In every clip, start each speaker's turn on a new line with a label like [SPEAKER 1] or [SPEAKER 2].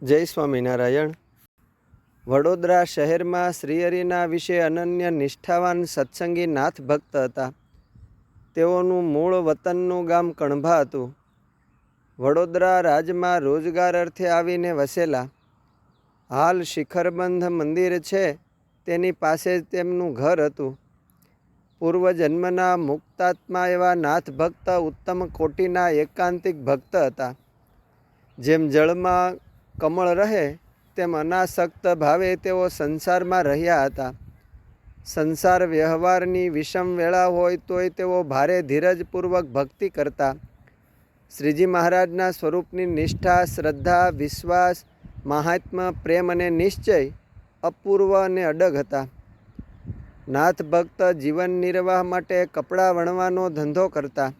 [SPEAKER 1] જય સ્વામિનારાયણ. વડોદરા શહેરમાં શ્રીહરિના વિશે અનન્ય નિષ્ઠાવાન સત્સંગી નાથ ભક્ત હતા. તેઓનું મૂળ વતનનું ગામ કણભા હતું. વડોદરા રાજમાં રોજગાર અર્થે આવીને વસેલા. હાલ શિખરબંધ મંદિર છે તેની પાસે જ તેમનું ઘર હતું. પૂર્વજન્મના મુક્તાત્મા એવા નાથ ભક્ત ઉત્તમ કોટીના એકાંતિક ભક્ત હતા. જેમ જળમાં કમળ રહે તેમ અનાસક્ત ભાવે તેઓ સંસારમાં રહ્યા હતા. સંસાર વ્યવહારની વિષમ વેળા હોય તોય તેઓ ભારે ધીરજપૂર્વક ભક્તિ કરતા. શ્રીજી મહારાજના સ્વરૂપની નિષ્ઠા, શ્રદ્ધા, વિશ્વાસ, મહાત્મ્ય, પ્રેમ અને નિશ્ચય અપૂર્વ અને અડગ હતા. નાથ ભક્ત જીવન નિર્વાહ માટે કપડાં વણવાનો ધંધો કરતા.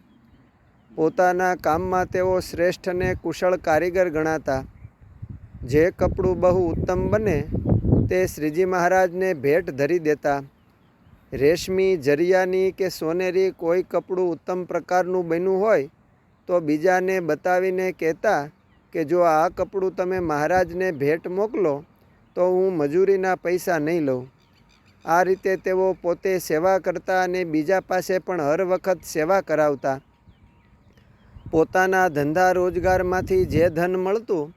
[SPEAKER 1] પોતાના કામમાં તેઓ શ્રેષ્ઠ અને કુશળ કારીગર ગણાતા. જે કપડું બહુ ઉત્તમ બને તે શ્રીજી મહારાજને ભેટ ધરી દેતા. રેશમી, જરિયાની કે સોનેરી કોઈ કપડું ઉત્તમ પ્રકારનું બન્યું હોય તો બીજાને બતાવીને કહેતા કે જો આ કપડું તમે મહારાજને ભેટ મોકલો તો હું મજૂરીના પૈસા નહીં લઉં. આ રીતે તેઓ પોતે સેવા કરતા અને બીજા પાસે પણ હર વખત સેવા કરાવતા. પોતાના ધંધા રોજગારમાંથી જે ધન મળતું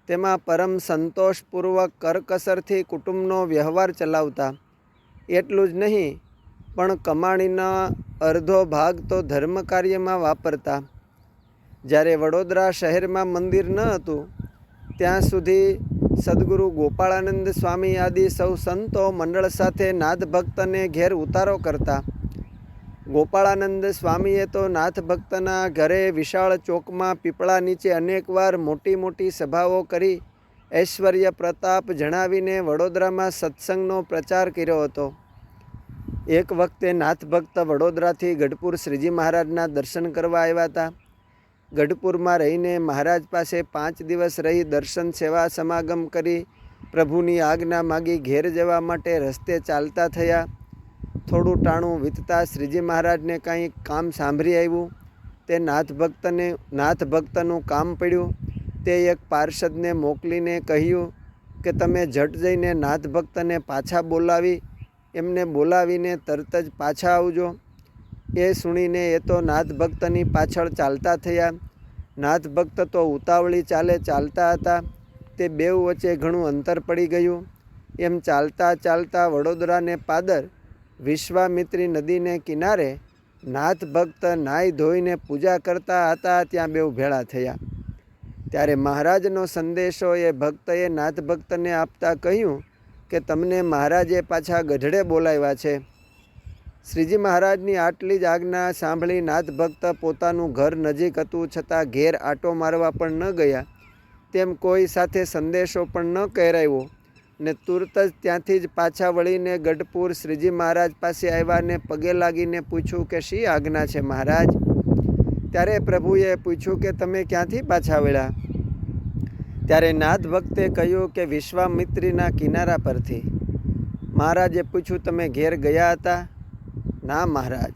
[SPEAKER 1] તેમાં પરમ સંતોષપૂર્વક કરકસરથી કુટુંબનો વ્યવહાર ચલાવતા. એટલું જ નહીં પણ કમાણીના અડધો ભાગ તો ધર્મ કાર્યમાં વાપરતા. જ્યારે વડોદરા શહેરમાં મંદિર ન હતું ત્યાં સુધી સદગુરુ ગોપાળાનંદ સ્વામી આદિ સૌ સંતો મંડળ સાથે નાથ ભક્તને ઘેર ઉતારો કરતા. ગોપાળાનંદ સ્વામીએ તો નાથ ભક્તના ઘરે વિશાળ ચોકમાં પીપળા નીચે અનેકવાર મોટી મોટી સભાઓ કરી ઐશ્વર્ય પ્રતાપ જણાવીને વડોદરામાં સત્સંગનો પ્રચાર કર્યો હતો. એક વખતે નાથ ભક્ત વડોદરાથી ગઢપુર શ્રીજી મહારાજના દર્શન કરવા આવ્યા હતા. ગઢપુરમાં રહીને મહારાજ પાસે 5 દિવસ રહી દર્શન સેવા સમાગમ કરી પ્રભુની આજ્ઞા માગી ઘેર જવા માટે રસ્તે ચાલતા થયા. થોડું ટાણું વીતતા શ્રીજી મહારાજને કાંઈ કામ સાંભળી આવ્યું. તે નાથ ભક્તનું કામ પડ્યું. તે એક પાર્ષદને મોકલીને કહ્યું કે તમે ઝટ જઈને નાથ ભક્તને પાછા બોલાવી એમને બોલાવીને તરત જ પાછા આવજો. એ સુણીને એ તો નાથ ભક્તની પાછળ ચાલતા થયા. નાથ ભક્ત તો ઉતાવળી ચાલે ચાલતા હતા. તે બેઉ વચ્ચે ઘણું અંતર પડી ગયું. એમ ચાલતા ચાલતા વડોદરાને પાદર વિશ્વામિત્રી નદીને કિનારે નાથ ભક્ત નાહી ધોઈને પૂજા કરતા હતા ત્યાં બેઉ ભેળા થયા. ત્યારે મહારાજનો સંદેશો એ ભક્તએ નાથ ભક્તને આપતા કહ્યું કે તમને મહારાજે પાછા ગઢડે બોલાવ્યા છે. શ્રીજી મહારાજની આટલી જ આજ્ઞા સાંભળી નાથ ભક્ત પોતાનું ઘર નજીક હતું છતાં ઘેર આંટો મારવા પણ ન ગયા. તેમ કોઈ સાથે સંદેશો પણ ન કહેરાયો ને તુરત જ ત્યાંથી જ પાછા વળીને ગઢપુર શ્રીજી મહારાજ પાસે આવ્યા ને પગે લાગીને પૂછ્યું કે શી આજ્ઞા છે મહારાજ? ત્યારે પ્રભુએ પૂછ્યું કે તમે ક્યાંથી પાછા વળ્યા? ત્યારે નાથ ભક્તે કહ્યું કે વિશ્વામિત્રીના કિનારા પરથી. મહારાજે પૂછ્યું તમે ઘેર ગયા હતા? ના મહારાજ.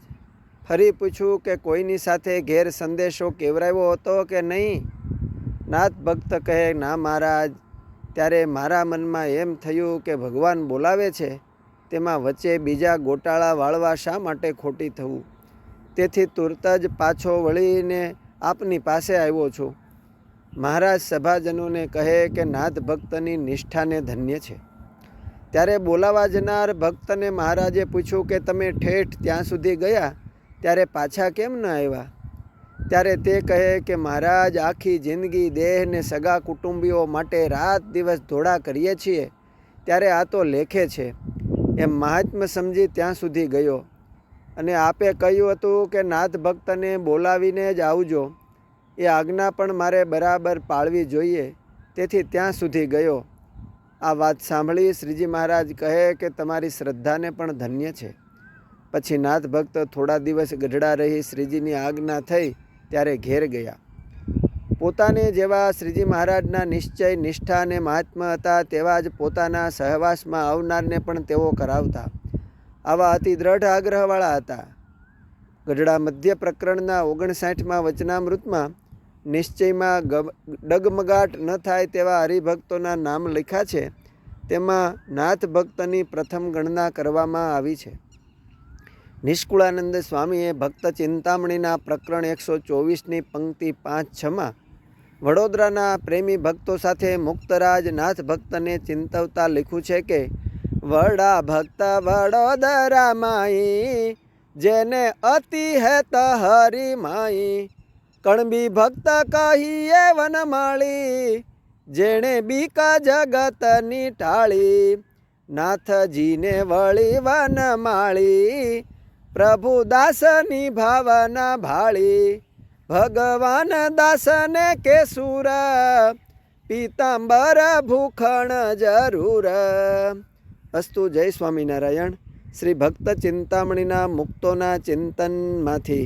[SPEAKER 1] ફરી પૂછ્યું કે કોઈની સાથે ઘેર સંદેશો કેવરાવ્યો હતો કે નહીં? નાથ ભક્ત કહે ના મહારાજ. ત્યારે મારા મનમાં એમ થયું કે ભગવાન બોલાવે છે તેમાં વચ્ચે બીજા ગોટાળા વાળવા શા માટે ખોટી થવું? તેથી તુરત જ પાછો વળીને આપની પાસે આવ્યો છું. મહારાજ સભાજનોને કહે કે નાથ ભક્તની નિષ્ઠાને ધન્ય છે. ત્યારે બોલાવા જનાર ભક્તને મહારાજે પૂછ્યું કે તમે ઠેઠ ત્યાં સુધી ગયા ત્યારે પાછા કેમ ન આવ્યા? ત્યારે તે કહે કે મહારાજ આખી જિંદગી દેહને સગા કુટુંબીઓ માટે રાત દિવસ ધોળા કરીએ છીએ ત્યારે આ તો લેખે છે. એમ મહાત્મ્ય સમજી ત્યાં સુધી ગયો અને આપે કહ્યું હતું કે નાથ ભક્તને બોલાવીને જ આવજો. એ આજ્ઞા પણ મારે બરાબર પાળવી જોઈએ. તેથી ત્યાં સુધી ગયો. આ વાત સાંભળી શ્રીજી મહારાજ કહે કે તમારી શ્રદ્ધાને પણ ધન્ય છે. પછી નાથ ભક્ત થોડા દિવસ ગઢડા રહી શ્રીજીની આજ્ઞા થઈ ત્યારે ઘેર ગયા. પોતાને જેવા શ્રીજી મહારાજના નિશ્ચય, નિષ્ઠા અને મહાત્મા હતા તેવા જ પોતાના સહવાસમાં આવનારને પણ તેઓ કરાવતા. આવા અતિ દ્રઢ આગ્રહવાળા હતા. ગઢડા મધ્ય પ્રકરણના 59માં વચનામૃતમાં નિશ્ચયમાં ડગમગાટ ન થાય તેવા હરિભક્તોના નામ લખ્યા છે. તેમાં નાથ ભક્તની પ્રથમ ગણના કરવામાં આવી છે. નિષ્કુળાનંદ સ્વામીએ ભક્ત ચિંતામણીના પ્રકરણ 124ની પંક્તિ 5-6માં વડોદરાના પ્રેમી ભક્તો સાથે મુક્તરાજ નાથ ભક્તને ચિંતવતા લખ્યું છે કે વડા ભક્ત વડોદરા માઈ જેને અતિ હેત હરિ માઈ કણબી ભક્ત કહીએ વનમાળી જેણે બીકા જગતની ટાળી નાથજીને વળી વનમાળી પ્રભુ દાસની ભાવના ભાળી ભગવાન દાસને કેસુર પીતાંબર ભૂખણ જરૂર. અસ્તુ. જય સ્વામિનારાયણ. શ્રી ભક્ત ચિંતામણીના મુક્તોના ચિંતનમાંથી